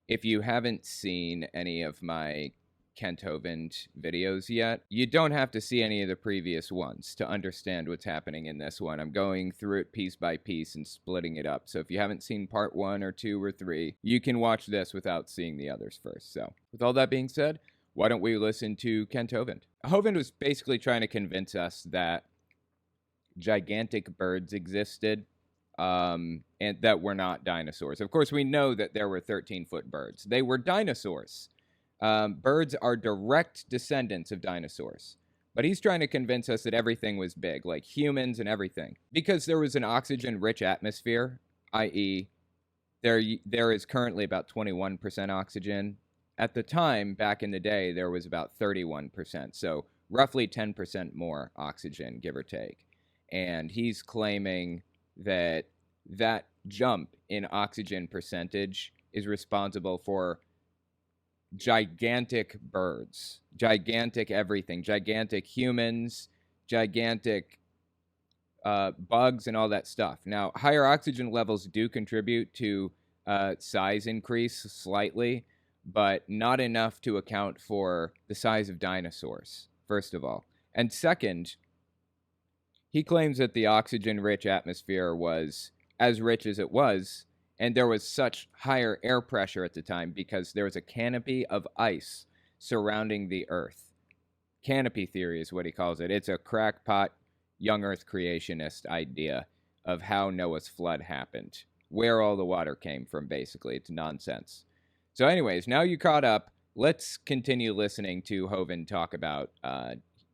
If you haven't seen any of my Kent Hovind videos yet, you don't have to see any of the previous ones to understand what's happening in this one. I'm going through it piece by piece and splitting it up. So if you haven't seen part 1 or 2 or 3, you can watch this without seeing the others first. So with all that being said, why don't we listen to Kent Hovind? Hovind was basically trying to convince us that gigantic birds existed and that were not dinosaurs. Of course, we know that there were 13-foot birds. They were dinosaurs. Birds are direct descendants of dinosaurs. But he's trying to convince us that everything was big, like humans and everything. Because there was an oxygen-rich atmosphere, i.e., there is currently about 21% oxygen. At the time, back in the day, there was about 31%. So roughly 10% more oxygen, give or take. And he's claiming that that jump in oxygen percentage is responsible for gigantic birds, gigantic everything, gigantic humans, gigantic bugs, and all that stuff. Now, higher oxygen levels do contribute to size increase slightly, but not enough to account for the size of dinosaurs, first of all. And second, he claims that the oxygen-rich atmosphere was as rich as it was, and there was such higher air pressure at the time because there was a canopy of ice surrounding the Earth. Canopy theory is what he calls it. It's a crackpot, young Earth creationist idea of how Noah's flood happened, where all the water came from, basically. It's nonsense. So anyways, now you caught up. Let's continue listening to Hovind talk about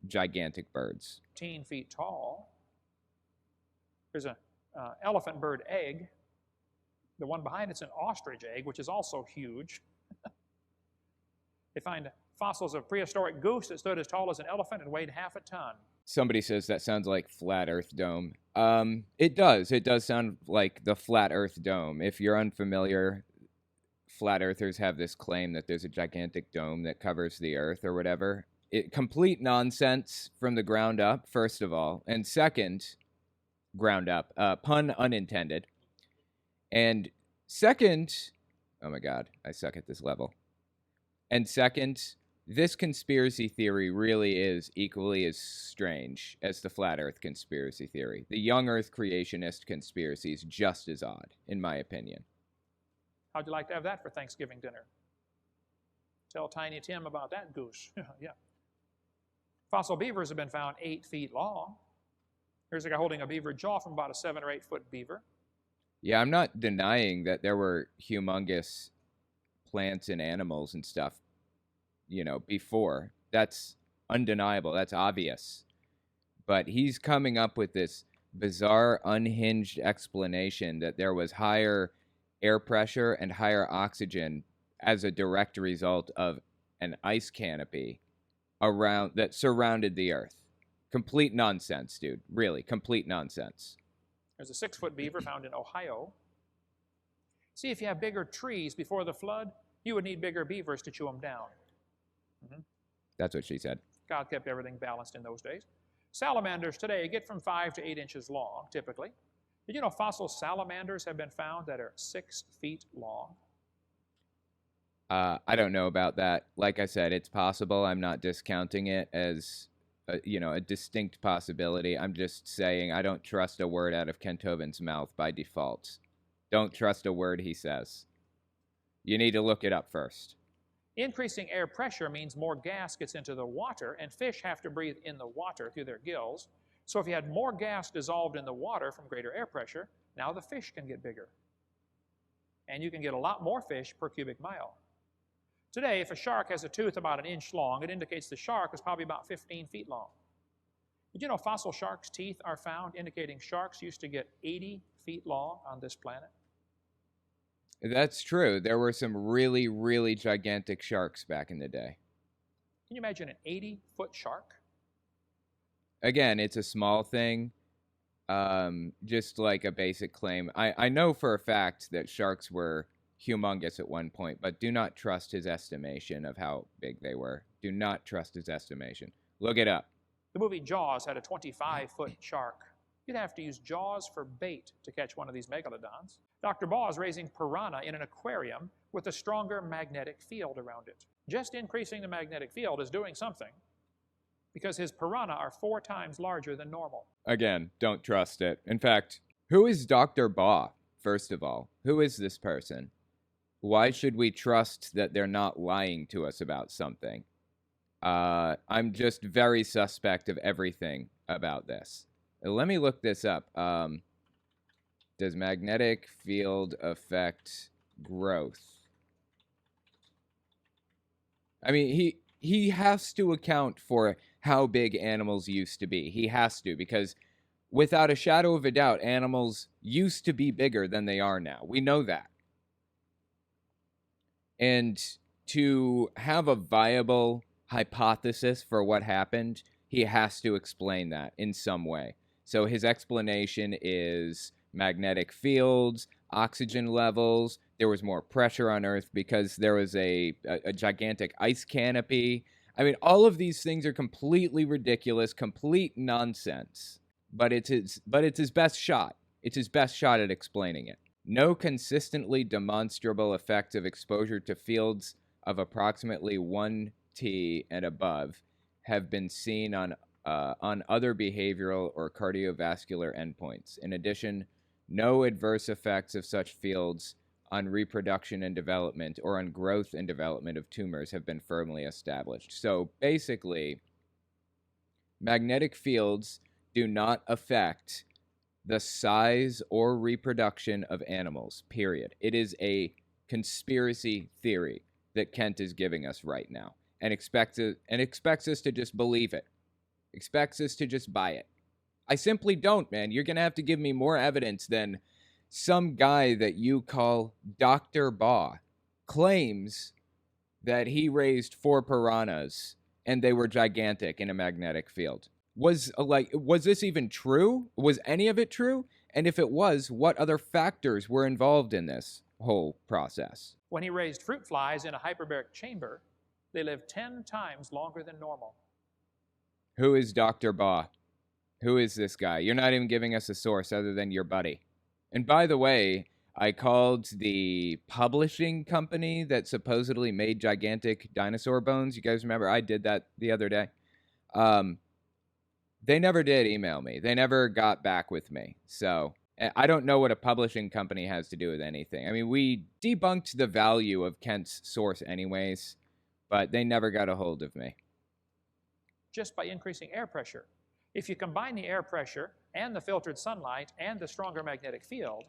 gigantic birds. 15 feet tall. There's an elephant bird egg. The one behind it's an ostrich egg, which is also huge. They find fossils of prehistoric goose that stood as tall as an elephant and weighed half a ton. Somebody says that sounds like Flat Earth Dome. It does. It does sound like the Flat Earth Dome. If you're unfamiliar, Flat Earthers have this claim that there's a gigantic dome that covers the Earth or whatever. Complete nonsense from the ground up, first of all. And second, ground up, pun unintended. And second, oh my God, I suck at this level. And second, this conspiracy theory really is equally as strange as the Flat Earth conspiracy theory. The young Earth creationist conspiracy is just as odd, in my opinion. How'd you like to have that for Thanksgiving dinner? Tell Tiny Tim about that goose. Yeah. Fossil beavers have been found 8 feet long. Here's a guy holding a beaver jaw from about a 7 or 8 foot beaver. Yeah, I'm not denying that there were humongous plants and animals and stuff, before. That's undeniable. That's obvious. But he's coming up with this bizarre, unhinged explanation that there was higher air pressure and higher oxygen as a direct result of an ice canopy that surrounded the Earth. Complete nonsense, dude. Really, complete nonsense. There's a 6 foot beaver found in Ohio. See, if you have bigger trees before the flood, you would need bigger beavers to chew them down. That's what she said. God kept everything balanced in those days. Salamanders today get from 5 to 8 inches long, typically. Did you know fossil salamanders have been found that are 6 feet long? I don't know about that. Like I said, it's possible. I'm not discounting it as a distinct possibility. I'm just saying I don't trust a word out of Kent Hovind's mouth by default. Don't trust a word he says. You need to look it up first. Increasing air pressure means more gas gets into the water, and fish have to breathe in the water through their gills. So if you had more gas dissolved in the water from greater air pressure, now the fish can get bigger. And you can get a lot more fish per cubic mile. Today, if a shark has a tooth about 1 inch long, it indicates the shark was probably about 15 feet long. Did you know fossil sharks' teeth are found indicating sharks used to get 80 feet long on this planet? That's true. There were some really, really gigantic sharks back in the day. Can you imagine an 80-foot shark? Again, it's a small thing, just like a basic claim. I know for a fact that sharks were humongous at one point, but do not trust his estimation of how big they were. Do not trust his estimation. Look it up. The movie Jaws had a 25-foot shark. You'd have to use Jaws for bait to catch one of these megalodons. Dr. Baugh is raising piranha in an aquarium with a stronger magnetic field around it. Just increasing the magnetic field is doing something, because his piranha are 4 times larger than normal. Again, don't trust it. In fact, who is Dr. Baugh, first of all? Who is this person? Why should we trust that they're not lying to us about something? I'm just very suspect of everything about this. Let me look this up. Does magnetic field affect growth? I mean, he has to account for how big animals used to be. He has to, because without a shadow of a doubt, animals used to be bigger than they are now. We know that. And to have a viable hypothesis for what happened, he has to explain that in some way. So his explanation is magnetic fields, oxygen levels. There was more pressure on Earth because there was a gigantic ice canopy. I mean, all of these things are completely ridiculous, complete nonsense. But it's his best shot. It's his best shot at explaining it. No consistently demonstrable effects of exposure to fields of approximately 1 T and above have been seen on other behavioral or cardiovascular endpoints. In addition, no adverse effects of such fields on reproduction and development or on growth and development of tumors have been firmly established. So basically, magnetic fields do not affect the size or reproduction of animals, period. It is a conspiracy theory that Kent is giving us right now, and expects us to just believe it. Expects us to just buy it. I simply don't, man. You're going to have to give me more evidence than some guy that you call Dr. Baugh claims that he raised 4 piranhas and they were gigantic in a magnetic field. Was this even true? Was any of it true? And if it was, what other factors were involved in this whole process? When he raised fruit flies in a hyperbaric chamber, they lived 10 times longer than normal. Who is Dr. Baugh? Who is this guy? You're not even giving us a source other than your buddy. And by the way, I called the publishing company that supposedly made gigantic dinosaur bones. You guys remember? I did that the other day. They never did email me. They never got back with me. So I don't know what a publishing company has to do with anything. I mean, we debunked the value of Kent's source anyways, but they never got a hold of me. Just by increasing air pressure. If you combine the air pressure and the filtered sunlight and the stronger magnetic field,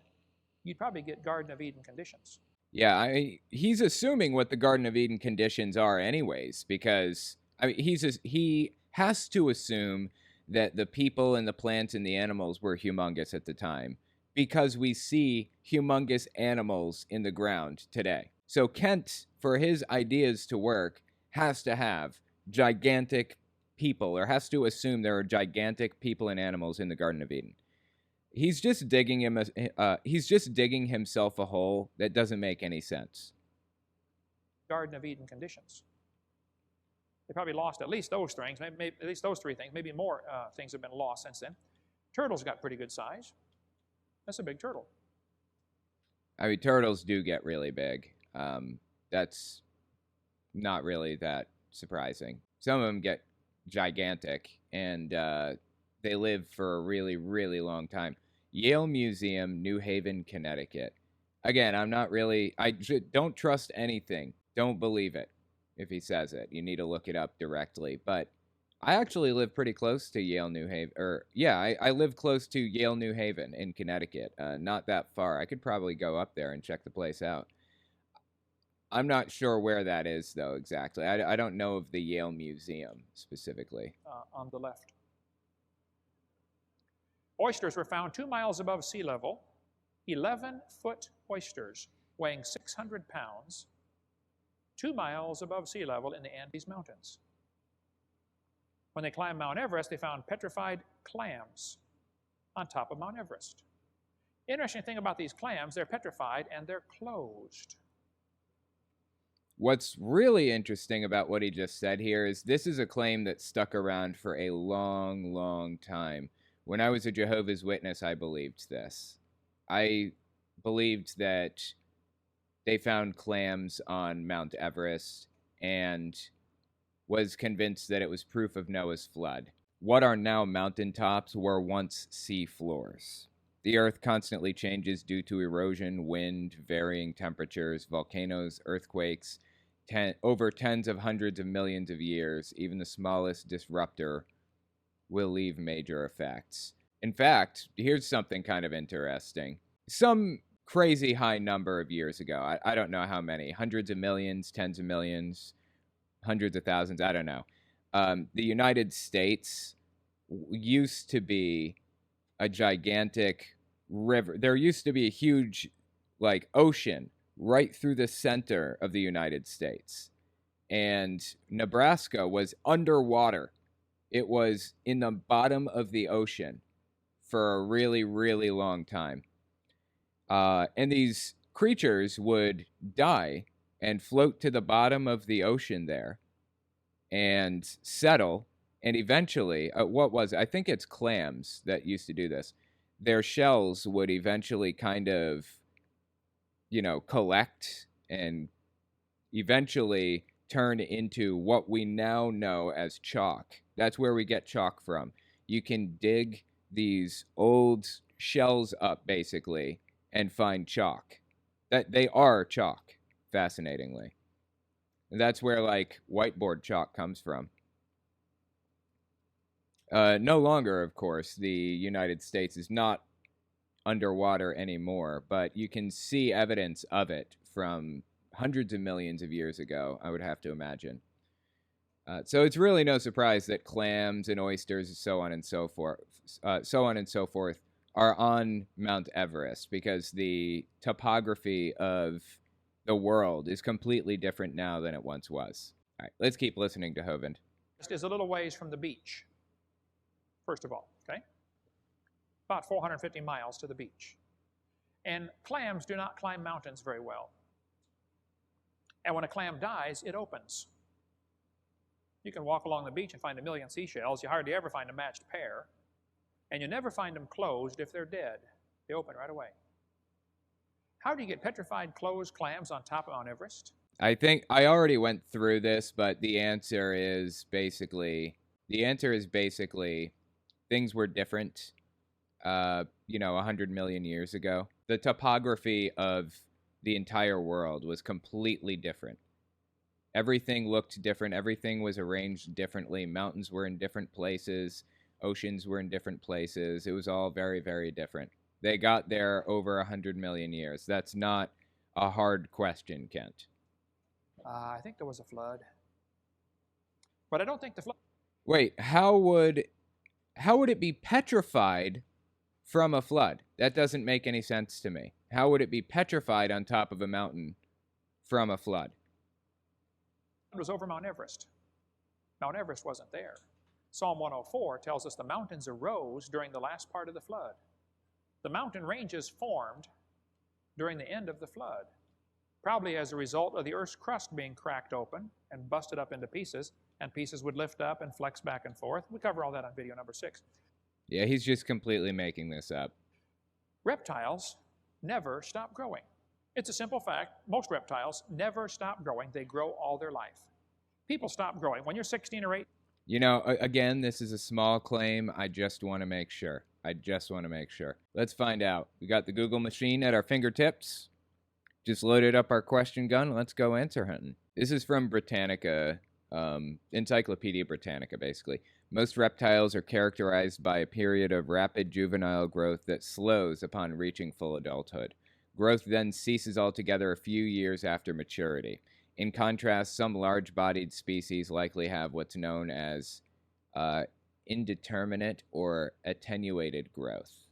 you'd probably get Garden of Eden conditions. Yeah, he's assuming what the Garden of Eden conditions are anyways, because he has to assume that the people and the plants and the animals were humongous at the time, because we see humongous animals in the ground today. So Kent, for his ideas to work, has to have gigantic people, or has to assume there are gigantic people and animals in the Garden of Eden. He's just digging himself a hole that doesn't make any sense. Garden of Eden conditions. They probably lost at least those things, maybe at least those 3 things. Maybe more things have been lost since then. Turtles got pretty good size. That's a big turtle. I mean, turtles do get really big. That's not really that surprising. Some of them get gigantic, and they live for a really, really long time. Yale Museum, New Haven, Connecticut. Again, don't trust anything. Don't believe it if he says it. You need to look it up directly. But I actually live pretty close to Yale, New Haven. I live close to Yale, New Haven in Connecticut. Not that far. I could probably go up there and check the place out. I'm not sure where that is, though, exactly. I don't know of the Yale Museum specifically. On the left. Oysters were found 2 miles above sea level, 11-foot oysters weighing 600 pounds, 2 miles above sea level in the Andes Mountains. When they climbed Mount Everest, they found petrified clams on top of Mount Everest. Interesting thing about these clams, they're petrified and they're closed. What's really interesting about what he just said here is this is a claim that stuck around for a long, long time. When I was a Jehovah's Witness, I believed this. I believed that they found clams on Mount Everest and was convinced that it was proof of Noah's flood. What are now mountaintops were once sea floors. The Earth constantly changes due to erosion, wind, varying temperatures, volcanoes, earthquakes. Over tens of hundreds of millions of years, even the smallest disruptor will leave major effects. In fact, here's something kind of interesting. Some crazy high number of years ago, I don't know how many, hundreds of millions, tens of millions, hundreds of thousands, I don't know. The United States used to be a gigantic river. There used to be a huge, like, ocean right through the center of the United States. And Nebraska was underwater. It was in the bottom of the ocean for a really, really long time. And these creatures would die and float to the bottom of the ocean there and settle. And eventually, I think it's clams that used to do this. Their shells would eventually kind of, collect and eventually turn into what we now know as chalk. That's where we get chalk from. You can dig these old shells up, basically, and find chalk. That they are chalk, fascinatingly. And that's where, like, whiteboard chalk comes from. No longer, of course, the United States is not underwater anymore, but you can see evidence of it from hundreds of millions of years ago, I would have to imagine. So it's really no surprise that clams and oysters, so on and so forth, are on Mount Everest, because the topography of the world is completely different now than it once was. All right, let's keep listening to Hovind. Is a little ways from the beach, first of all, okay? About 450 miles to the beach. And clams do not climb mountains very well. And when a clam dies, it opens. You can walk along the beach and find a million seashells. You hardly ever find a matched pair. And you never find them closed if they're dead. They open right away. How do you get petrified closed clams on top of Mount Everest? I think I already went through this, but the answer is basically things were different, 100 million years ago. The topography of the entire world was completely different. Everything looked different. Everything was arranged differently. Mountains were in different places. Oceans were in different places. It was all very, very different. They got there over 100 million years. That's not a hard question, Kent. I think there was a flood. But I don't think the flood... Wait, how would it be petrified from a flood? That doesn't make any sense to me. How would it be petrified on top of a mountain from a flood? It was over Mount Everest. Mount Everest wasn't there. Psalm 104 tells us the mountains arose during the last part of the flood. The mountain ranges formed during the end of the flood, probably as a result of the Earth's crust being cracked open and busted up into pieces, and pieces would lift up and flex back and forth. We cover all that on video number 6. Yeah, he's just completely making this up. Reptiles never stop growing. It's a simple fact. Most reptiles never stop growing. They grow all their life. People stop growing. When you're 16 or 8... Again, this is a small claim. I just want to make sure. Let's find out. We got the Google machine at our fingertips. Just loaded up our question gun. Let's go answer hunting. This is from Britannica, Encyclopedia Britannica, basically. Most reptiles are characterized by a period of rapid juvenile growth that slows upon reaching full adulthood. Growth then ceases altogether a few years after maturity. In contrast, some large-bodied species likely have what's known as indeterminate or attenuated growth.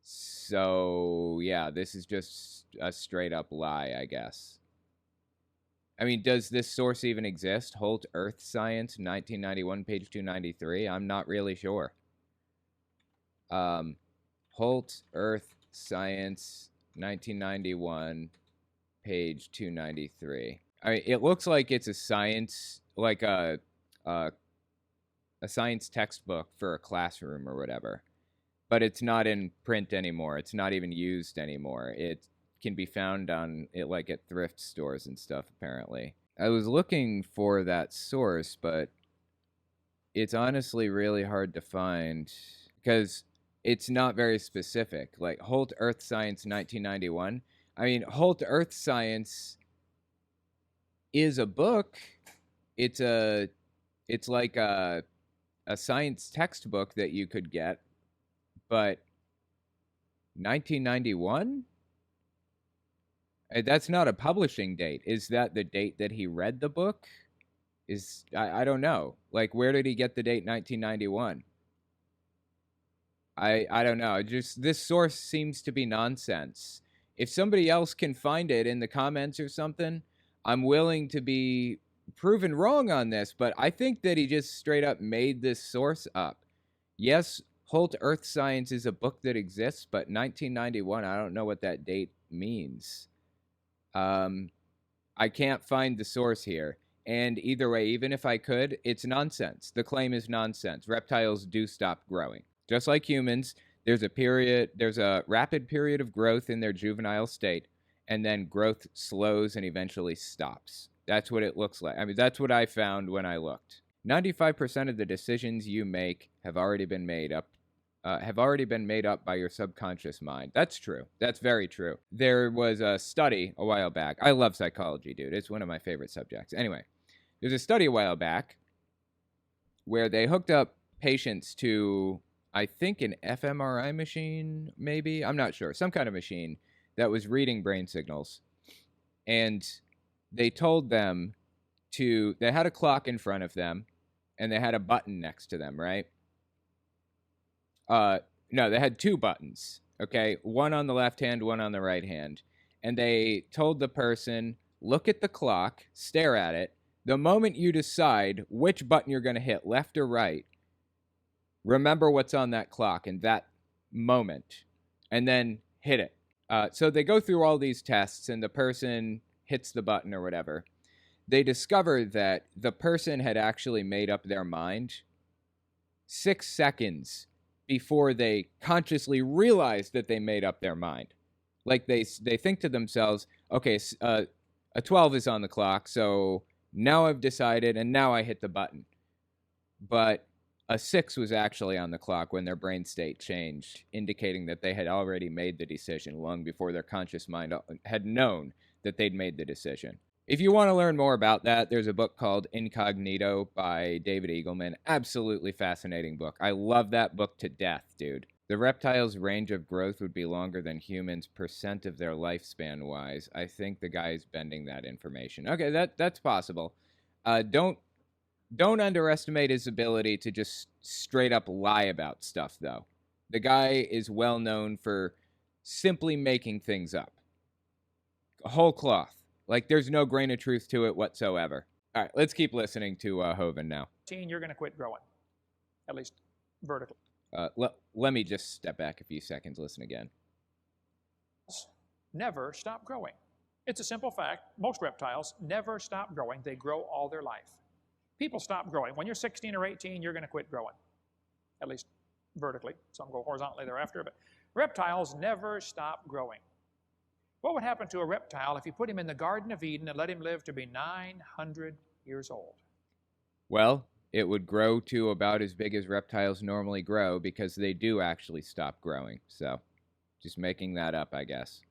So, yeah, this is just a straight-up lie, I guess. I mean, does this source even exist? Holt Earth Science, 1991, page 293? I'm not really sure. Holt Earth Science, 1991, page 293. I mean, it looks like it's a science, like a science textbook for a classroom or whatever. But it's not in print anymore. It's not even used anymore. can be found on it, like at thrift stores and stuff, apparently. I was looking for that source, but it's honestly really hard to find because it's not very specific. Like Holt Earth Science 1991. I mean, Holt Earth Science is a book. It's like a science textbook that you could get, but 1991? That's not a publishing date. Is that the date that he read the book? I don't know. Like, where did he get the date 1991? I don't know. Just this source seems to be nonsense. If somebody else can find it in the comments or something, I'm willing to be proven wrong on this, but I think that he just straight up made this source up. Yes, Holt Earth Science is a book that exists, but 1991, I don't know what that date means. I can't find the source here. And either way, even if I could, it's nonsense. The claim is nonsense. Reptiles do stop growing. Just like humans, there's a rapid period of growth in their juvenile state, and then growth slows and eventually stops. That's what it looks like. I mean, that's what I found when I looked. 95% of the decisions you make have already been made up by your subconscious mind. That's true. That's very true. There was a study a while back. I love psychology, dude. It's one of my favorite subjects. Anyway, there's a study a while back where they hooked up patients to, I think, an fMRI machine, maybe? I'm not sure. Some kind of machine that was reading brain signals. And they told them they had a clock in front of them, and they had a button next to them, right? No, they had two buttons, okay? One on the left hand, one on the right hand. And they told the person, look at the clock, stare at it. The moment you decide which button you're going to hit, left or right, remember what's on that clock in that moment, and then hit it. So they go through all these tests, and the person hits the button or whatever. They discover that the person had actually made up their mind 6 seconds before they consciously realize that they made up their mind. Like they think to themselves, okay, a 12 is on the clock, so now I've decided, and now I hit the button. But a 6 was actually on the clock when their brain state changed, indicating that they had already made the decision long before their conscious mind had known that they'd made the decision. If you want to learn more about that, there's a book called Incognito by David Eagleman. Absolutely fascinating book. I love that book to death, dude. The reptiles' range of growth would be longer than humans' percent of their lifespan wise. I think the guy is bending that information. Okay, that's possible. Don't underestimate his ability to just straight up lie about stuff, though. The guy is well known for simply making things up. Whole cloth. Like, there's no grain of truth to it whatsoever. All right, let's keep listening to Hovind now. You're going to quit growing, at least vertically. Let me just step back a few seconds. Listen again. Never stop growing. It's a simple fact. Most reptiles never stop growing. They grow all their life. People stop growing. When you're 16 or 18, you're going to quit growing, at least vertically. Some go horizontally thereafter, but reptiles never stop growing. What would happen to a reptile if you put him in the Garden of Eden and let him live to be 900 years old? Well, it would grow to about as big as reptiles normally grow because they do actually stop growing. So, just making that up, I guess.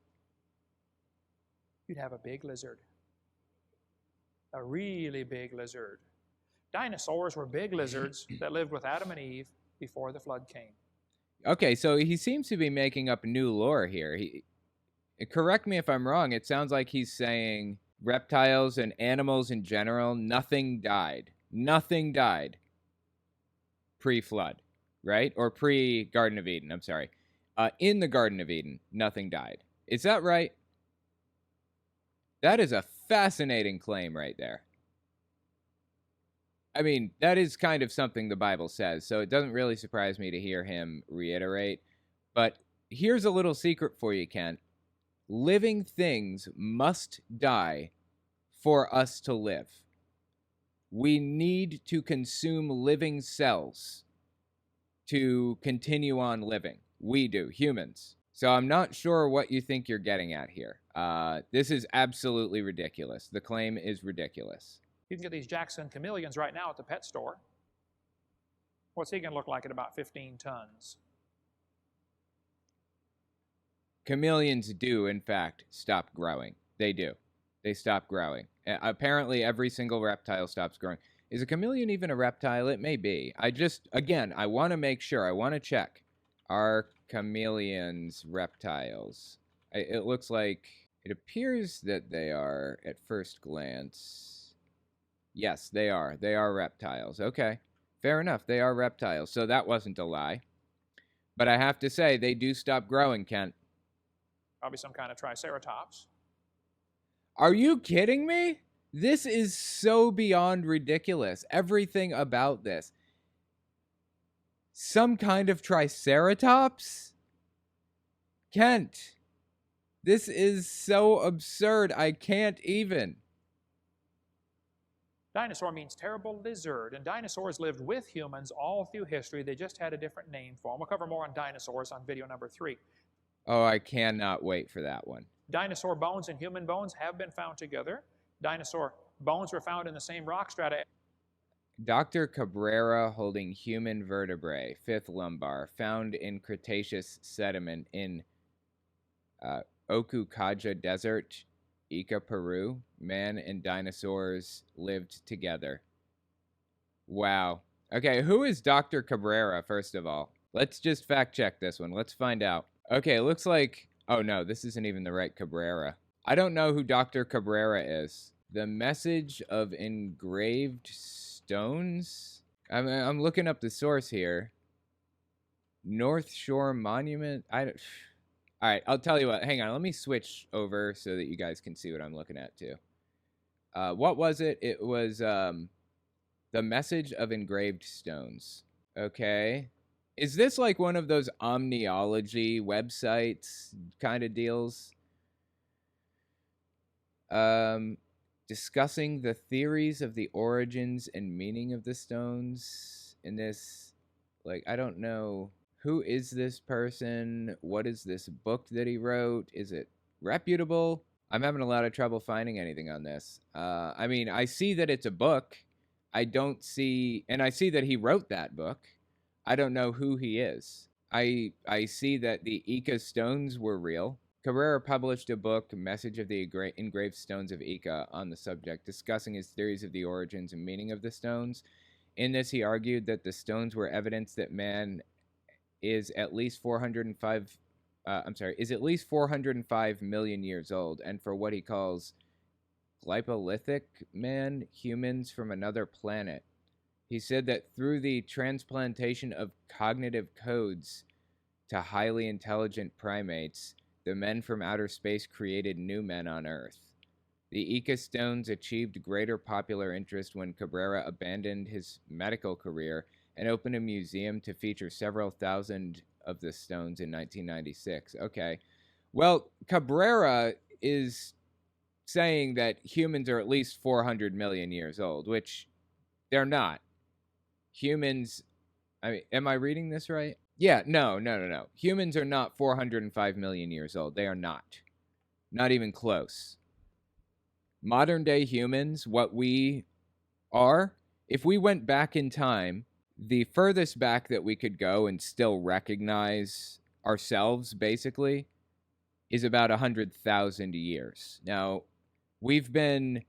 You'd have a big lizard. A really big lizard. Dinosaurs were big lizards that lived with Adam and Eve before the flood came. Okay, so he seems to be making up new lore here. Correct me if I'm wrong, it sounds like he's saying reptiles and animals in general, nothing died. Nothing died pre-flood, right? Or pre-Garden of Eden, I'm sorry. In the Garden of Eden, nothing died. Is that right? That is a fascinating claim right there. I mean, that is kind of something the Bible says, so it doesn't really surprise me to hear him reiterate. But here's a little secret for you, Kent. Living things must die for us to live. We need to consume living cells to continue on living. We do, humans. So I'm not sure what you think you're getting at here. This is absolutely ridiculous. The claim is ridiculous. You can get these Jackson chameleons right now at the pet store. What's he going to look like at about 15 tons? Chameleons do, in fact, stop growing. They do. They stop growing. Apparently, every single reptile stops growing. Is a chameleon even a reptile? It may be. I want to make sure. I want to check. Are chameleons reptiles? It looks like, it appears that they are at first glance. Yes, they are. They are reptiles. Okay. Fair enough. They are reptiles. So that wasn't a lie. But I have to say, they do stop growing, Kent. Probably some kind of triceratops. Are you kidding me? This is so beyond ridiculous. Everything about this. Some kind of triceratops? Kent, this is so absurd. I can't even. Dinosaur means terrible lizard, and dinosaurs lived with humans all through history. They just had a different name for them. We'll cover more on dinosaurs on video number 3. Oh, I cannot wait for that one. Dinosaur bones and human bones have been found together. Dinosaur bones were found in the same rock strata. Dr. Cabrera holding human vertebrae, 5th lumbar, found in Cretaceous sediment in Ocucaja Desert, Ica, Peru. Man and dinosaurs lived together. Wow. Okay, who is Dr. Cabrera, first of all? Let's just fact check this one. Let's find out. Okay, it looks like... Oh, no, this isn't even the right Cabrera. I don't know who Dr. Cabrera is. The message of engraved stones? I'm looking up the source here. North Shore Monument? All right, I'll tell you what. Hang on, let me switch over so that you guys can see what I'm looking at, too. What was it? It was the message of engraved stones. Okay. Is this like one of those omniology websites kind of deals? Discussing the theories of the origins and meaning of the stones in this, like, I don't know. Who is this person? What is this book that he wrote? Is it reputable? I'm having a lot of trouble finding anything on this. I mean, I see that it's a book. I see that he wrote that book. I don't know who he is. I see that the Ica stones were real. Cabrera published a book, Message of the Engraved Stones of Ica, on the subject, discussing his theories of the origins and meaning of the stones. In this, he argued that the stones were evidence that man is at least 405 million years old, and for what he calls glyptolithic man, humans from another planet. He said that through the transplantation of cognitive codes to highly intelligent primates, the men from outer space created new men on Earth. The Ica stones achieved greater popular interest when Cabrera abandoned his medical career and opened a museum to feature several thousand of the stones in 1996. Okay. Well, Cabrera is saying that humans are at least 400 million years old, which they're not. Humans, I mean, am I reading this right? Yeah, no. Humans are not 405 million years old. They are not. Not even close. Modern day humans, what we are, if we went back in time, the furthest back that we could go and still recognize ourselves, basically, is about 100,000 years. Now, we've been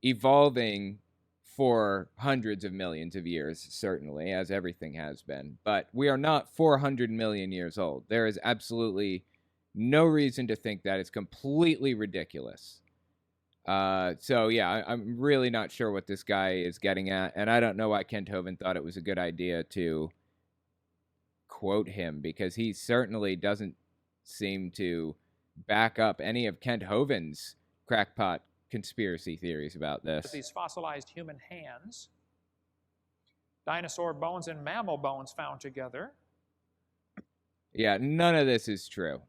evolving for hundreds of millions of years, certainly, as everything has been. But we are not 400 million years old. There is absolutely no reason to think that. It's completely ridiculous. So, yeah, I'm really not sure what this guy is getting at. And I don't know why Kent Hovind thought it was a good idea to quote him, because he certainly doesn't seem to back up any of Kent Hovind's crackpot conspiracy theories about this. These fossilized human hands, dinosaur bones and mammal bones found together. Yeah, none of this is true.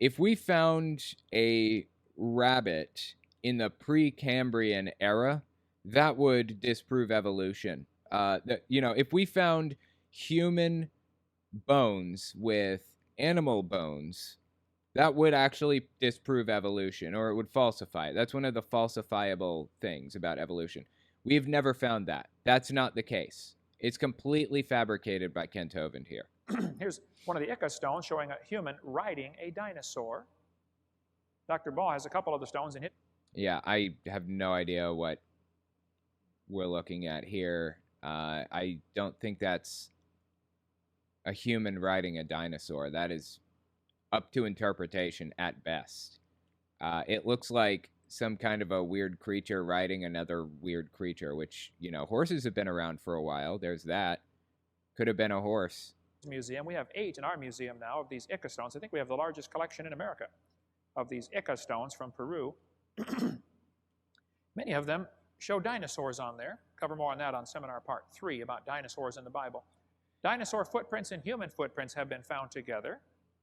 If we found a rabbit in the Precambrian era, that would disprove evolution. If we found human bones with animal bones, that would actually disprove evolution, or it would falsify it. That's one of the falsifiable things about evolution. We've never found that. That's not the case. It's completely fabricated by Kent Hovind here. Here's one of the Ica stones showing a human riding a dinosaur. Dr. Baugh has a couple of the stones in it. Yeah, I have no idea what we're looking at here. I don't think that's a human riding a dinosaur. That is up to interpretation at best. It looks like some kind of a weird creature riding another weird creature, which, you know, horses have been around for a while. There's that. Could have been a horse. Museum. We have 8 in our museum now of these Ica stones. I think we have the largest collection in America of these Ica stones from Peru. Many of them show dinosaurs on there. Cover more on that on seminar part 3 about dinosaurs in the Bible. Dinosaur footprints and human footprints have been found together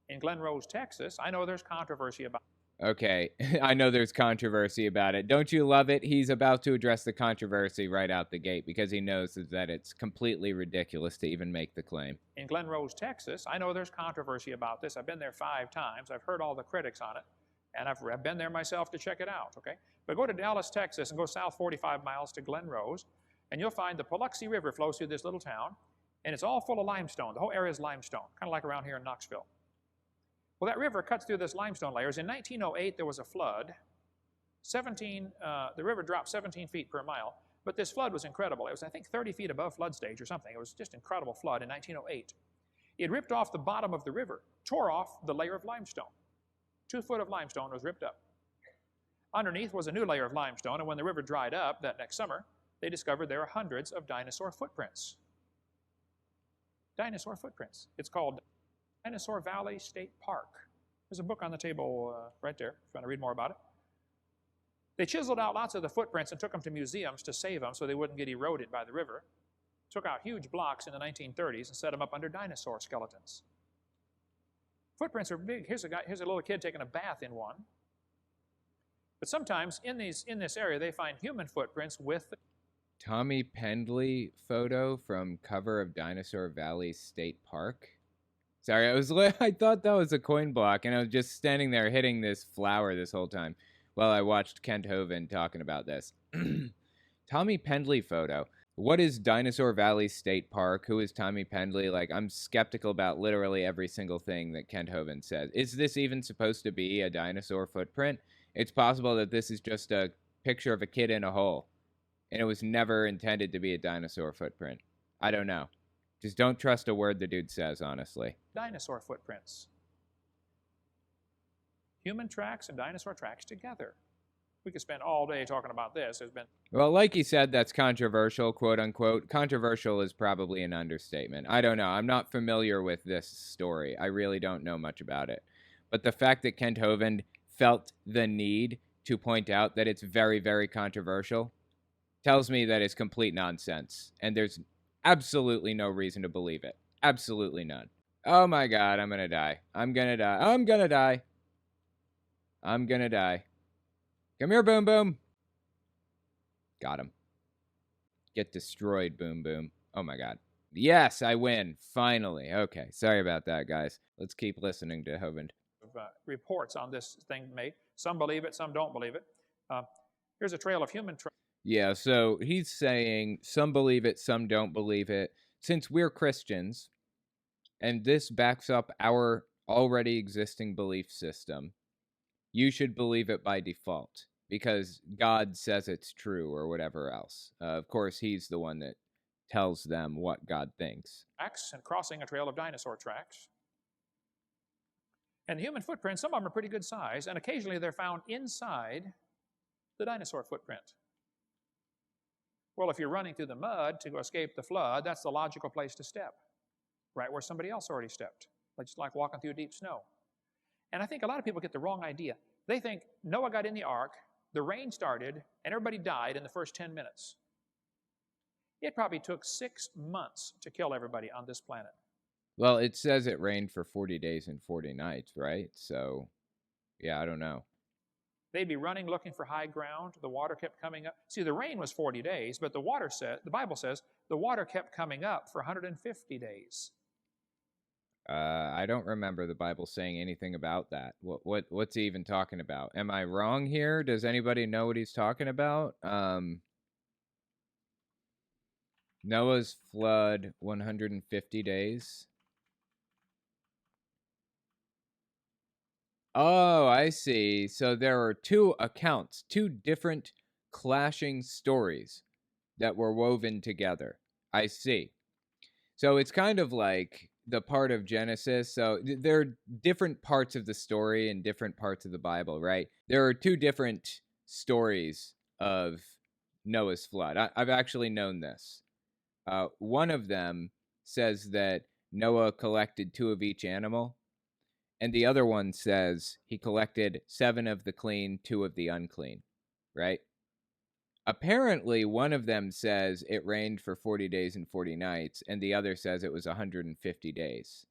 in Glen Rose, Texas. I know there's controversy about it. Okay, I know there's controversy about it. Don't you love it? He's about to address the controversy right out the gate because he knows that it's completely ridiculous to even make the claim. In Glen Rose, Texas, I know there's controversy about this. I've been there 5 times. I've heard all the critics on it, and I've been there myself to check it out, okay? But go to Dallas, Texas, and go south 45 miles to Glen Rose, and you'll find the Paluxy River flows through this little town, and it's all full of limestone. The whole area is limestone, kind of like around here in Knoxville. Well, that river cuts through this limestone layers. In 1908, there was a flood. The river dropped 17 feet per mile, but this flood was incredible. It was, I think, 30 feet above flood stage or something. It was just an incredible flood in 1908. It ripped off the bottom of the river, tore off the layer of limestone. 2 foot of limestone was ripped up. Underneath was a new layer of limestone, and when the river dried up that next summer, they discovered there are hundreds of dinosaur footprints. Dinosaur footprints. It's called Dinosaur Valley State Park. There's a book on the table right there if you want to read more about it. They chiseled out lots of the footprints and took them to museums to save them so they wouldn't get eroded by the river. Took out huge blocks in the 1930s and set them up under dinosaur skeletons. Footprints are big. Here's a little kid taking a bath in one. But sometimes in this area they find human footprints with Tommy Pendley photo from cover of Dinosaur Valley State Park. Sorry, I thought that was a coin block, and I was just standing there hitting this flower this whole time while I watched Kent Hovind talking about this. Tommy Pendley photo. What is Dinosaur Valley State Park? Who is Tommy Pendley? Like, I'm skeptical about literally every single thing that Kent Hovind says. Is this even supposed to be a dinosaur footprint? It's possible that this is just a picture of a kid in a hole, and it was never intended to be a dinosaur footprint. I don't know. Just don't trust a word the dude says, honestly. Dinosaur footprints. Human tracks and dinosaur tracks together. We could spend all day talking about this. There's been... Well, like he said, that's controversial, quote unquote. Controversial is probably an understatement. I don't know. I'm not familiar with this story. I really don't know much about it. But the fact that Kent Hovind felt the need to point out that it's very, very controversial tells me that it's complete nonsense. And there's absolutely no reason to believe it. Absolutely none. Oh my God, I'm gonna die. I'm gonna die. I'm gonna die. I'm gonna die. Come here, Boom Boom. Got him. Get destroyed, Boom Boom. Oh my God. Yes, I win. Finally. Okay, sorry about that, guys. Let's keep listening to Hovind. Reports on this thing made. Some believe it, some don't believe it. Here's a trail of human tracks. Yeah, so he's saying some believe it, some don't believe it. Since we're Christians, and this backs up our already existing belief system, you should believe it by default, because God says it's true or whatever else. Of course, he's the one that tells them what God thinks. And crossing a trail of dinosaur tracks. And the human footprints, some of them are pretty good size, and occasionally they're found inside the dinosaur footprint. Well, if you're running through the mud to escape the flood, that's the logical place to step, right where somebody else already stepped, just like walking through deep snow. And I think a lot of people get the wrong idea. They think Noah got in the ark, the rain started, and everybody died in the first 10 minutes. It probably took 6 months to kill everybody on this planet. Well, it says it rained for 40 days and 40 nights, right? So, yeah, I don't know. They'd be running, looking for high ground. The water kept coming up. See, the rain was 40 days, but the Bible says, the water kept coming up for 150 days. I don't remember the Bible saying anything about that. What's he even talking about? Am I wrong here? Does anybody know what he's talking about? Noah's flood, 150 days. Oh, I see. So there are two accounts, two different clashing stories that were woven together. I see. So it's kind of like the part of Genesis. So there are different parts of the story in different parts of the Bible, right? There are two different stories of Noah's flood. I've actually known this. One of them says that Noah collected 2 of each animal, and the other one says he collected 7 of the clean, 2 of the unclean, right? Apparently, one of them says it rained for 40 days and 40 nights, and the other says it was 150 days.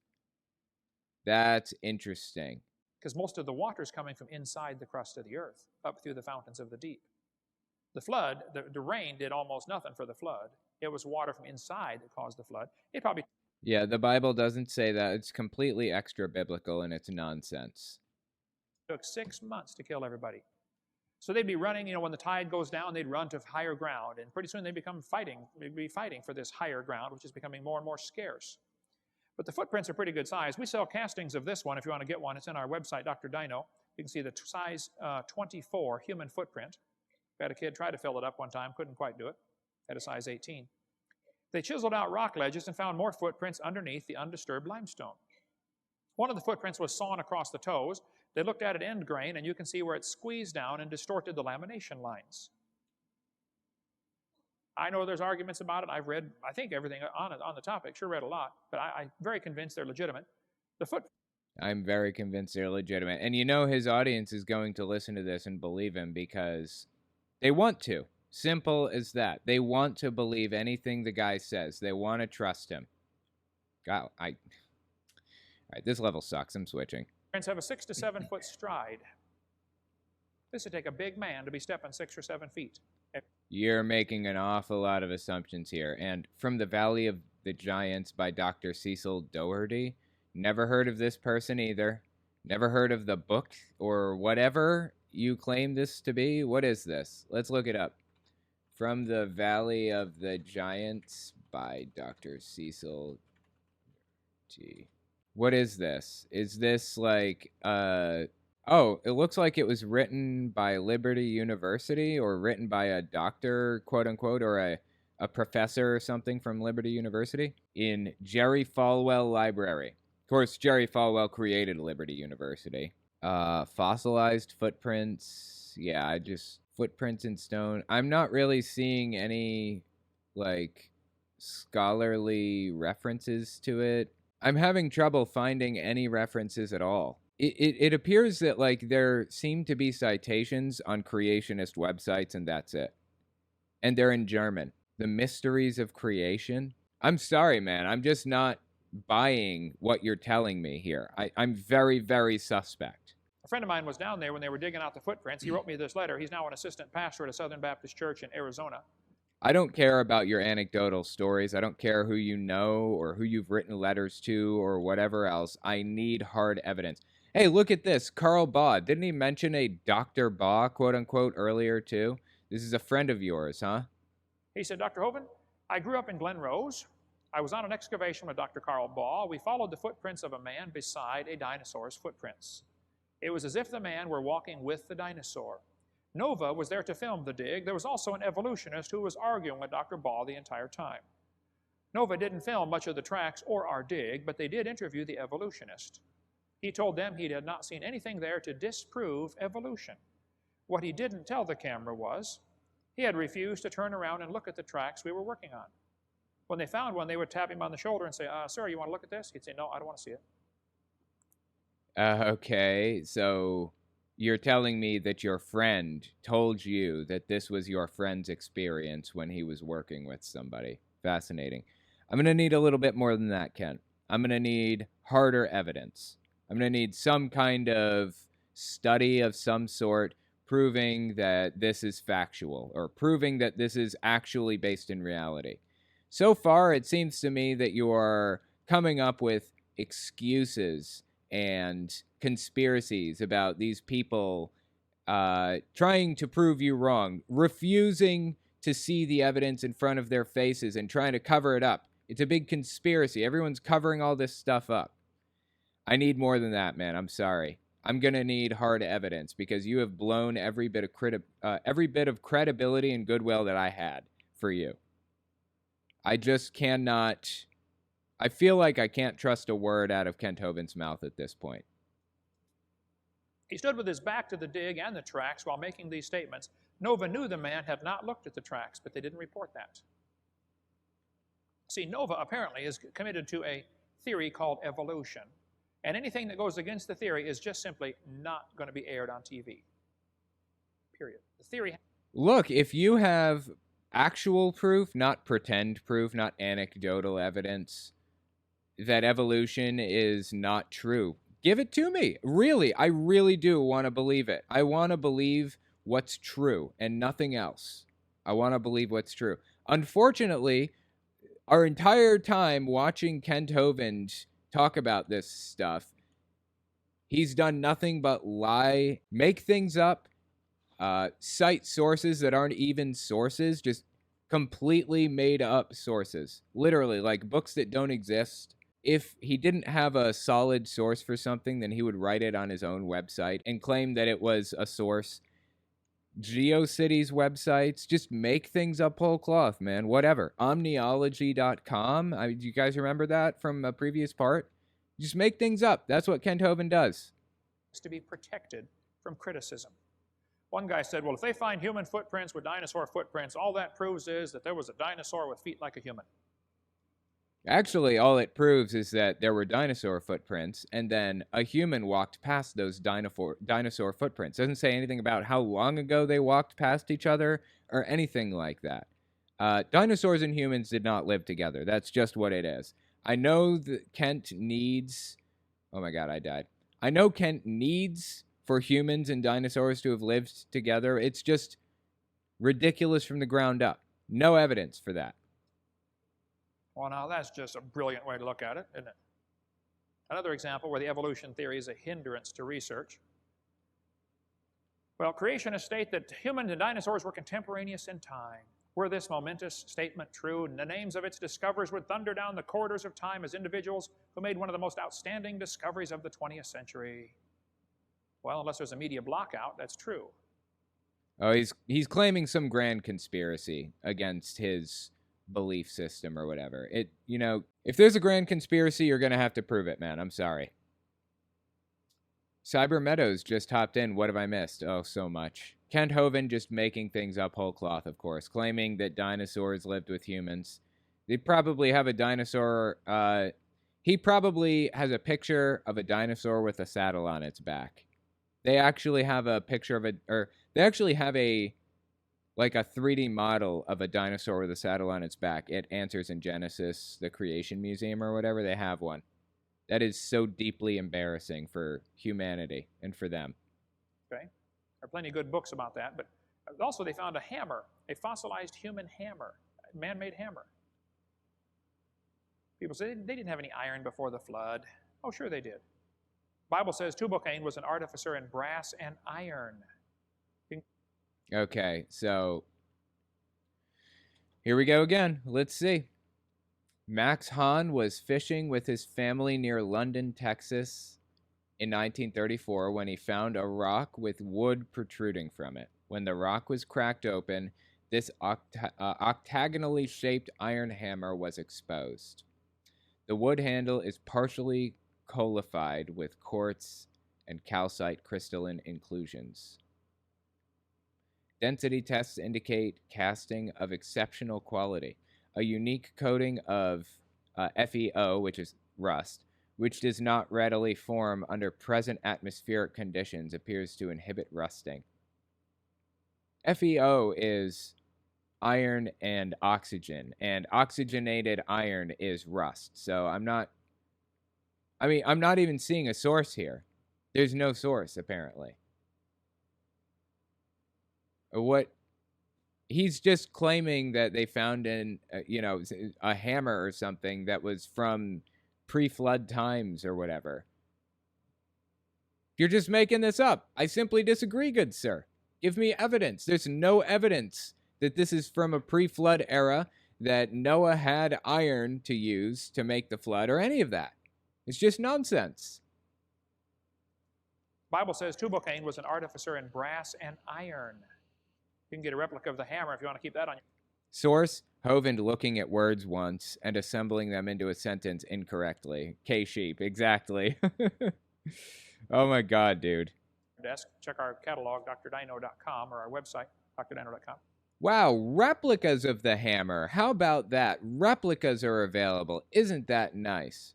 That's interesting. Because most of the water is coming from inside the crust of the earth, up through the fountains of the deep. The flood, the rain did almost nothing for the flood. It was water from inside that caused the flood. It probably... Yeah, the Bible doesn't say that. It's completely extra-biblical, and it's nonsense. Took 6 months to kill everybody. So they'd be running, when the tide goes down, they'd run to higher ground, and pretty soon they'd be fighting for this higher ground, which is becoming more and more scarce. But the footprints are pretty good size. We sell castings of this one if you want to get one. It's in our website, Dr. Dino. You can see the size 24 human footprint. We had a kid try to fill it up one time, couldn't quite do it. Had a size 18. They chiseled out rock ledges and found more footprints underneath the undisturbed limestone. One of the footprints was sawn across the toes. They looked at it end grain, and you can see where it squeezed down and distorted the lamination lines. I know there's arguments about it. I've read, I think, everything on the topic. Sure read a lot, but I'm very convinced they're legitimate. I'm very convinced they're legitimate. And his audience is going to listen to this and believe him because they want to. Simple as that. They want to believe anything the guy says. They want to trust him. God, all right, this level sucks. I'm switching. Footprints have a 6 to 7 foot stride. This would take a big man to be stepping 6 or 7 feet. You're making an awful lot of assumptions here. And From the Valley of the Giants by Dr. Cecil Doherty. Never heard of this person either. Never heard of the book or whatever you claim this to be. What is this? Let's look it up. From the Valley of the Giants by Dr. Cecil T. What is this? Is this like, oh, it looks like it was written by Liberty University or written by a doctor, quote unquote, or a professor or something from Liberty University in Jerry Falwell Library. Of course, Jerry Falwell created Liberty University. Fossilized footprints. Yeah, footprints in stone. I'm not really seeing any, scholarly references to it. I'm having trouble finding any references at all. It appears that, there seem to be citations on creationist websites, and that's it. And they're in German. The Mysteries of Creation? I'm sorry, man. I'm just not buying what you're telling me here. I'm very, very suspect. A friend of mine was down there when they were digging out the footprints. He wrote me this letter. He's now an assistant pastor at a Southern Baptist church in Arizona. I don't care about your anecdotal stories. I don't care who you know or who you've written letters to or whatever else. I need hard evidence. Hey, look at this. Carl Baugh. Didn't he mention a Dr. Baugh, quote unquote, earlier too? This is a friend of yours, huh? He said, Dr. Hovind, I grew up in Glen Rose. I was on an excavation with Dr. Carl Baugh. We followed the footprints of a man beside a dinosaur's footprints. It was as if the man were walking with the dinosaur. Nova was there to film the dig. There was also an evolutionist who was arguing with Dr. Baugh the entire time. Nova didn't film much of the tracks or our dig, but they did interview the evolutionist. He told them he had not seen anything there to disprove evolution. What he didn't tell the camera was he had refused to turn around and look at the tracks we were working on. When they found one, they would tap him on the shoulder and say, sir, you want to look at this? He'd say, no, I don't want to see it. Okay, so you're telling me that your friend told you that this was your friend's experience when he was working with somebody. Fascinating. I'm going to need a little bit more than that, Kent. I'm going to need harder evidence. I'm going to need some kind of study of some sort proving that this is factual or proving that this is actually based in reality. So far, it seems to me that you are coming up with excuses and conspiracies about these people trying to prove you wrong, refusing to see the evidence in front of their faces and trying to cover it up. It's a big conspiracy. Everyone's covering all this stuff up. I need more than that, man. I'm sorry. I'm going to need hard evidence because you have blown every bit of credibility and goodwill that I had for you. I just cannot... I feel like I can't trust a word out of Kent Hovind's mouth at this point. He stood with his back to the dig and the tracks while making these statements. Nova knew the man had not looked at the tracks, but they didn't report that. See, Nova apparently is committed to a theory called evolution, and anything that goes against the theory is just simply not going to be aired on TV. Period. The theory... Look, if you have actual proof, not pretend proof, not anecdotal evidence, that evolution is not true, give it to me. Really, I really do want to believe it. I want to believe what's true and nothing else. I want to believe what's true. Unfortunately, our entire time watching Kent Hovind talk about this stuff, he's done nothing but lie, make things up, cite sources that aren't even sources, just completely made up sources. Literally, like books that don't exist. If he didn't have a solid source for something, then he would write it on his own website and claim that it was a source. GeoCities websites, just make things up whole cloth, man. Whatever. Omniology.com. Do you guys remember that from a previous part? Just make things up. That's what Kent Hovind does. To be protected from criticism. One guy said, well, if they find human footprints with dinosaur footprints, all that proves is that there was a dinosaur with feet like a human. Actually, all it proves is that there were dinosaur footprints, and then a human walked past those dinosaur footprints. Doesn't say anything about how long ago they walked past each other or anything like that. Dinosaurs and humans did not live together. That's just what it is. I know that Kent needs... Oh my god, I died. I know Kent needs for humans and dinosaurs to have lived together. It's just ridiculous from the ground up. No evidence for that. Well, now that's just a brilliant way to look at it, isn't it? Another example where the evolution theory is a hindrance to research. Well, creationists state that humans and dinosaurs were contemporaneous in time. Were this momentous statement true, and the names of its discoverers would thunder down the corridors of time as individuals who made one of the most outstanding discoveries of the 20th century? Well, unless there's a media blockout, that's true. Oh, he's claiming some grand conspiracy against his belief system or whatever. If there's a grand conspiracy, you're going to have to prove it, man. I'm sorry. Cyber Meadows just hopped in. What have I missed? Oh, so much. Kent Hovind just making things up whole cloth, of course, claiming that dinosaurs lived with humans. They probably have a dinosaur. He probably has a picture of a dinosaur with a saddle on its back. They actually have a picture of they actually have a 3D model of a dinosaur with a saddle on its back. It Answers in Genesis, the Creation Museum or whatever. They have one. That is so deeply embarrassing for humanity and for them. Okay. There are plenty of good books about that, but also they found a hammer, a fossilized human hammer, a man-made hammer. People say they didn't have any iron before the flood. Oh, sure they did. The Bible says Tubal-Cain was an artificer in brass and iron. Okay, so here we go again. Let's see. Max Hahn was fishing with his family near London, Texas in 1934 when he found a rock with wood protruding from it. When the rock was cracked open, this octagonally shaped iron hammer was exposed. The wood handle is partially colified with quartz and calcite crystalline inclusions. Density tests indicate casting of exceptional quality. A unique coating of FeO, which is rust, which does not readily form under present atmospheric conditions, appears to inhibit rusting. FeO is iron and oxygen, and oxygenated iron is rust. So I'm not even seeing a source here. There's no source, apparently. What he's just claiming that they found a hammer or something that was from pre-flood times or whatever. You're just making this up. I simply disagree, good sir. Give me evidence. There's no evidence that this is from a pre-flood era, that Noah had iron to use to make the flood, or any of that. It's just nonsense. Bible says Tubal-Cain was an artificer in brass and iron. You can get a replica of the hammer if you want to keep that on you. Source, Hovind looking at words once and assembling them into a sentence incorrectly. K-sheep, exactly. Oh my God, dude. Desk. Check our catalog, drdino.com, or our website, drdino.com. Wow, replicas of the hammer. How about that? Replicas are available. Isn't that nice?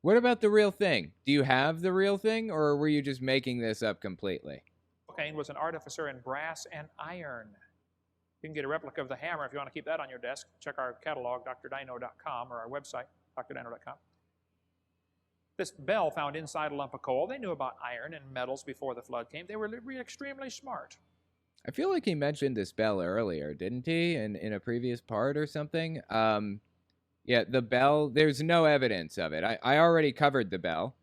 What about the real thing? Do you have the real thing, or were you just making this up completely? Cain was an artificer in brass and iron. You can get a replica of the hammer if you want to keep that on your desk. Check our catalog, drdino.com, or our website, drdino.com. This bell found inside a lump of coal. They knew about iron and metals before the flood came. They were extremely smart. I feel like he mentioned this bell earlier, didn't he? In a previous part or something? Yeah, the bell, there's no evidence of it. I already covered the bell.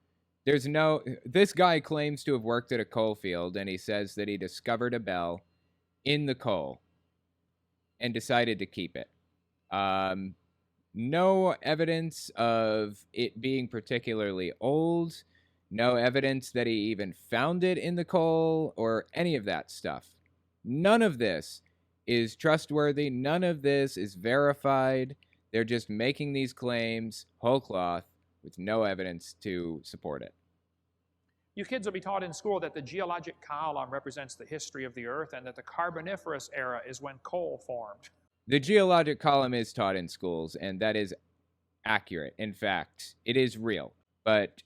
This guy claims to have worked at a coal field, and he says that he discovered a bell in the coal and decided to keep it. No evidence of it being particularly old. No evidence that he even found it in the coal or any of that stuff. None of this is trustworthy. None of this is verified. They're just making these claims whole cloth with no evidence to support it. You kids will be taught in school that the geologic column represents the history of the Earth and that the Carboniferous era is when coal formed. The geologic column is taught in schools, and that is accurate. In fact, it is real, but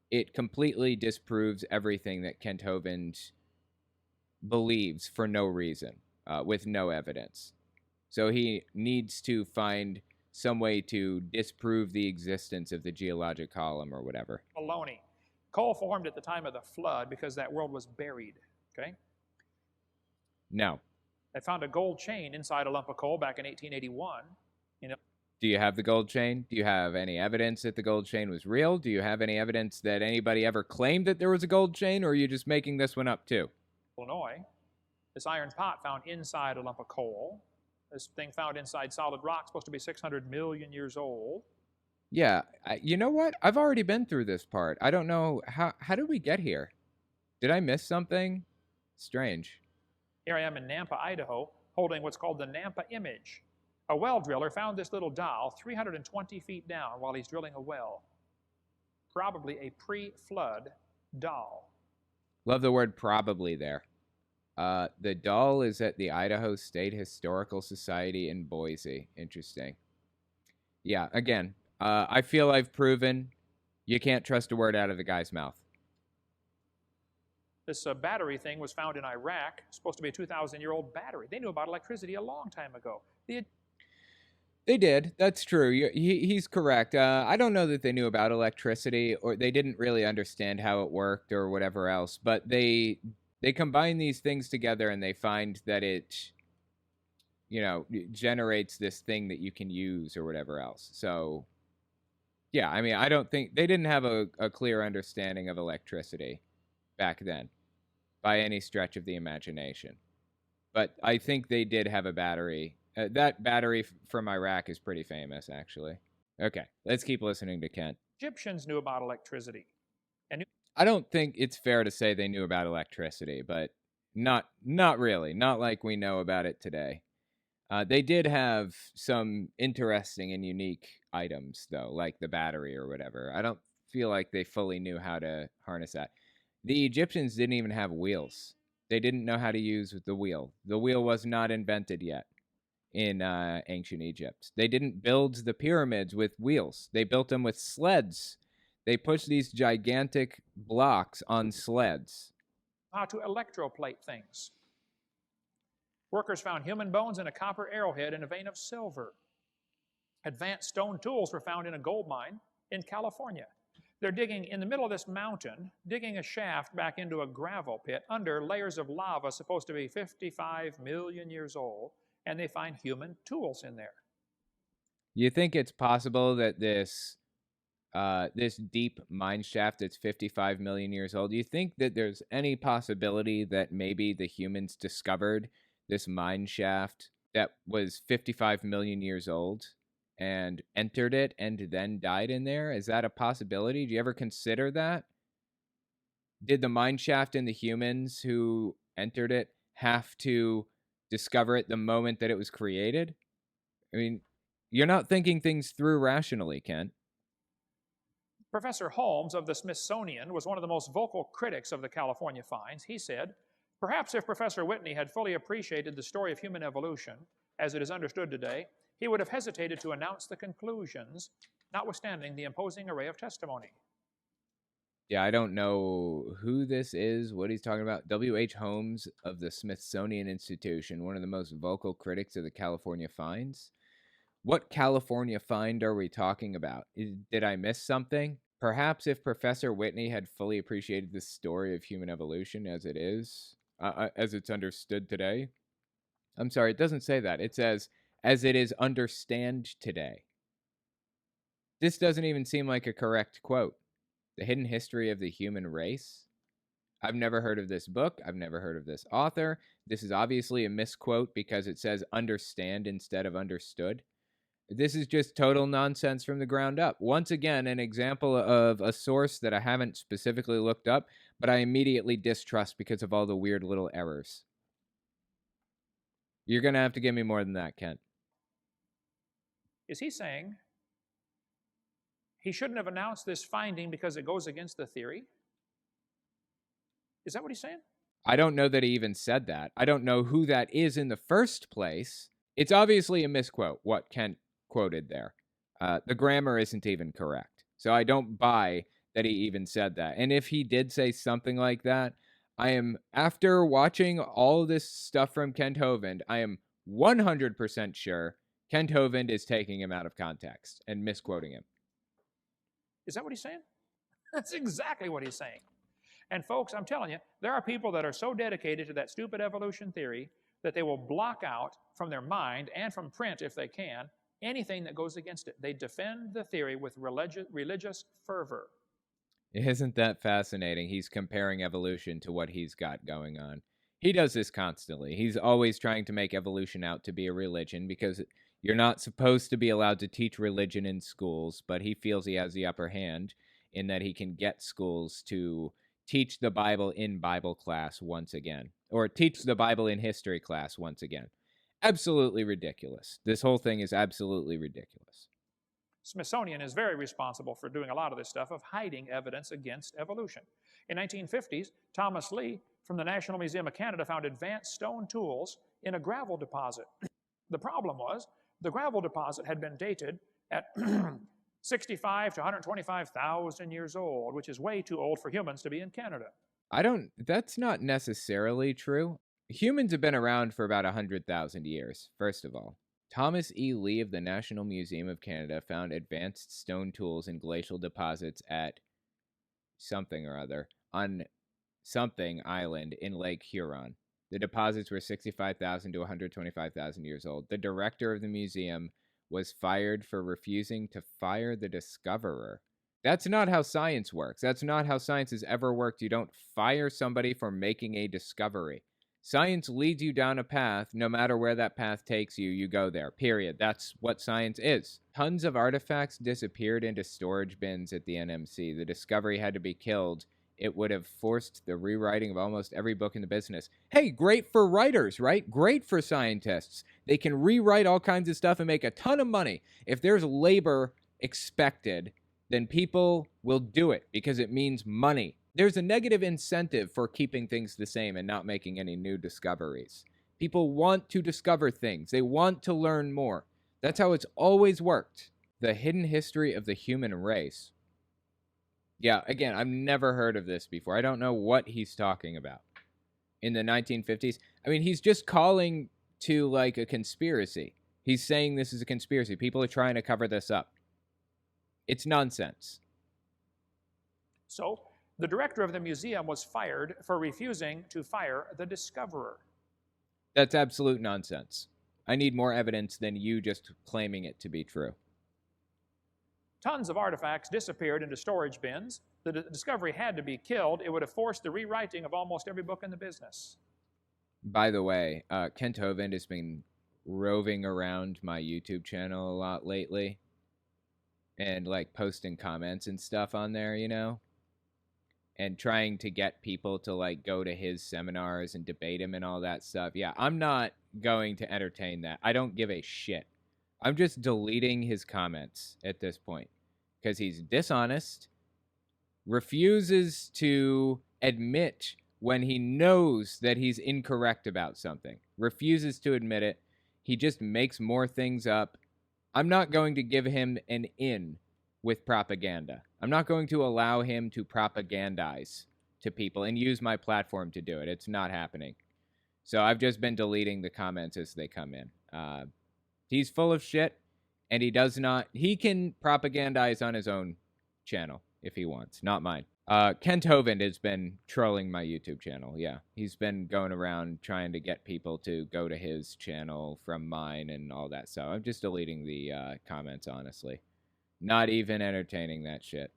it completely disproves everything that Kent Hovind believes for no reason, with no evidence. So he needs to find some way to disprove the existence of the geologic column or whatever. Baloney. Coal formed at the time of the flood because that world was buried, okay? No. They found a gold chain inside a lump of coal back in 1881. Do you have the gold chain? Do you have any evidence that the gold chain was real? Do you have any evidence that anybody ever claimed that there was a gold chain, or are you just making this one up too? Illinois. This iron pot found inside a lump of coal. This thing found inside solid rock, supposed to be 600 million years old. Yeah, you know what? I've already been through this part. I don't know, how did we get here? Did I miss something? Strange. Here I am in Nampa, Idaho, holding what's called the Nampa image. A well driller found this little doll 320 feet down while he's drilling a well. Probably a pre-flood doll. Love the word probably there. The doll is at the Idaho State Historical Society in Boise. Interesting. Yeah, again, I feel I've proven you can't trust a word out of the guy's mouth. This battery thing was found in Iraq, supposed to be a 2,000-year-old battery. They knew about electricity a long time ago. They did. That's true. He's correct. I don't know that they knew about electricity, or they didn't really understand how it worked or whatever else, but they combine these things together and they find that it, generates this thing that you can use or whatever else. So, yeah, I mean, I don't think they didn't have a clear understanding of electricity back then by any stretch of the imagination. But I think they did have a battery. That battery from Iraq is pretty famous, actually. Okay, let's keep listening to Kent. Egyptians knew about electricity. I don't think it's fair to say they knew about electricity, but not really. Not like we know about it today. They did have some interesting and unique items, though, like the battery or whatever. I don't feel like they fully knew how to harness that. The Egyptians didn't even have wheels. They didn't know how to use the wheel. The wheel was not invented yet in ancient Egypt. They didn't build the pyramids with wheels. They built them with sleds. They pushed these gigantic blocks on sleds. How to electroplate things. Workers found human bones in a copper arrowhead in a vein of silver. Advanced stone tools were found in a gold mine in California. They're digging in the middle of this mountain, digging a shaft back into a gravel pit under layers of lava supposed to be 55 million years old, and they find human tools in there. You think it's possible that this this deep mine shaft that's 55 million years old. Do you think that there's any possibility that maybe the humans discovered this mine shaft that was 55 million years old and entered it and then died in there? Is that a possibility? Do you ever consider that? Did the mine shaft and the humans who entered it have to discover it the moment that it was created? I mean, you're not thinking things through rationally, Kent. Professor Holmes of the Smithsonian was one of the most vocal critics of the California finds. He said, "Perhaps if Professor Whitney had fully appreciated the story of human evolution as it is understood today, he would have hesitated to announce the conclusions, notwithstanding the imposing array of testimony." Yeah, I don't know who this is, what he's talking about. W.H. Holmes of the Smithsonian Institution, one of the most vocal critics of the California finds. What California find are we talking about? Did I miss something? Perhaps if Professor Whitney had fully appreciated the story of human evolution as it is, as it's understood today. I'm sorry, it doesn't say that. It says, as it is understand today. This doesn't even seem like a correct quote. The Hidden History of the Human Race? I've never heard of this book. I've never heard of this author. This is obviously a misquote because it says understand instead of understood. This is just total nonsense from the ground up. Once again, an example of a source that I haven't specifically looked up, but I immediately distrust because of all the weird little errors. You're going to have to give me more than that, Kent. Is he saying he shouldn't have announced this finding because it goes against the theory? Is that what he's saying? I don't know that he even said that. I don't know who that is in the first place. It's obviously a misquote, what Kent quoted there. The grammar isn't even correct. So I don't buy that he even said that. And if he did say something like that, after watching all this stuff from Kent Hovind, I am 100% sure Kent Hovind is taking him out of context and misquoting him. Is that what he's saying? That's exactly what he's saying. And folks, I'm telling you, there are people that are so dedicated to that stupid evolution theory that they will block out from their mind and from print, if they can, anything that goes against it. They defend the theory with religious fervor. Isn't that fascinating? He's comparing evolution to what he's got going on. He does this constantly. He's always trying to make evolution out to be a religion because you're not supposed to be allowed to teach religion in schools, but he feels he has the upper hand in that he can get schools to teach the Bible in Bible class once again, or teach the Bible in history class once again. Absolutely ridiculous. This whole thing is absolutely ridiculous. Smithsonian is very responsible for doing a lot of this stuff of hiding evidence against evolution. In 1950s, Thomas Lee from the National Museum of Canada found advanced stone tools in a gravel deposit. The problem was the gravel deposit had been dated at 65 to 125,000 years old, which is way too old for humans to be in Canada. That's not necessarily true. Humans have been around for about 100,000 years, first of all. Thomas E. Lee of the National Museum of Canada found advanced stone tools in glacial deposits at something or other on something island in Lake Huron. The deposits were 65,000 to 125,000 years old. The director of the museum was fired for refusing to fire the discoverer. That's not how science works. That's not how science has ever worked. You don't fire somebody for making a discovery. Science leads you down a path. No matter where that path takes you, you go there, period. That's what science is. Tons of artifacts disappeared into storage bins at the NMC. The discovery had to be killed. It would have forced the rewriting of almost every book in the business. Hey, great for writers, right? Great for scientists. They can rewrite all kinds of stuff and make a ton of money. If there's labor expected, then people will do it because it means money. There's a negative incentive for keeping things the same and not making any new discoveries. People want to discover things. They want to learn more. That's how it's always worked. The Hidden History of the Human Race. Yeah, again, I've never heard of this before. I don't know what he's talking about. In the 1950s, I mean, he's just calling to like a conspiracy. He's saying this is a conspiracy. People are trying to cover this up. It's nonsense. So, the director of the museum was fired for refusing to fire the discoverer. That's absolute nonsense. I need more evidence than you just claiming it to be true. Tons of artifacts disappeared into storage bins. The discovery had to be killed. It would have forced the rewriting of almost every book in the business. By the way, Kent Hovind has been roving around my YouTube channel a lot lately and like posting comments and stuff on there, you know, and trying to get people to like go to his seminars and debate him and all that stuff. Yeah, I'm not going to entertain that. I don't give a shit. I'm just deleting his comments at this point because he's dishonest, refuses to admit when he knows that he's incorrect about something, refuses to admit it. He just makes more things up. I'm not going to give him an in with propaganda. I'm not going to allow him to propagandize to people and use my platform to do it. It's not happening. So I've just been deleting the comments as they come in. He's full of shit, and he can propagandize on his own channel if he wants, not mine. Kent Hovind has been trolling my YouTube channel, yeah. He's been going around trying to get people to go to his channel from mine and all that stuff. I'm just deleting the comments, honestly. Not even entertaining that shit.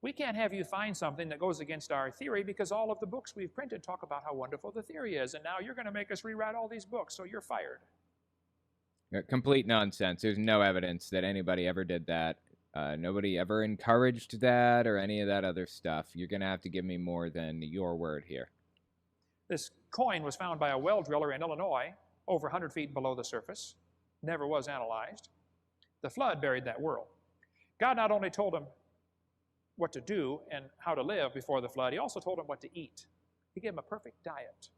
We can't have you find something that goes against our theory because all of the books we've printed talk about how wonderful the theory is, and now you're going to make us rewrite all these books, so you're fired. Complete nonsense. There's no evidence that anybody ever did that. Nobody ever encouraged that or any of that other stuff. You're going to have to give me more than your word here. This coin was found by a well driller in Illinois, over 100 feet below the surface. Never was analyzed. The flood buried that world. God not only told him what to do and how to live before the flood, he also told him what to eat. He gave him a perfect diet.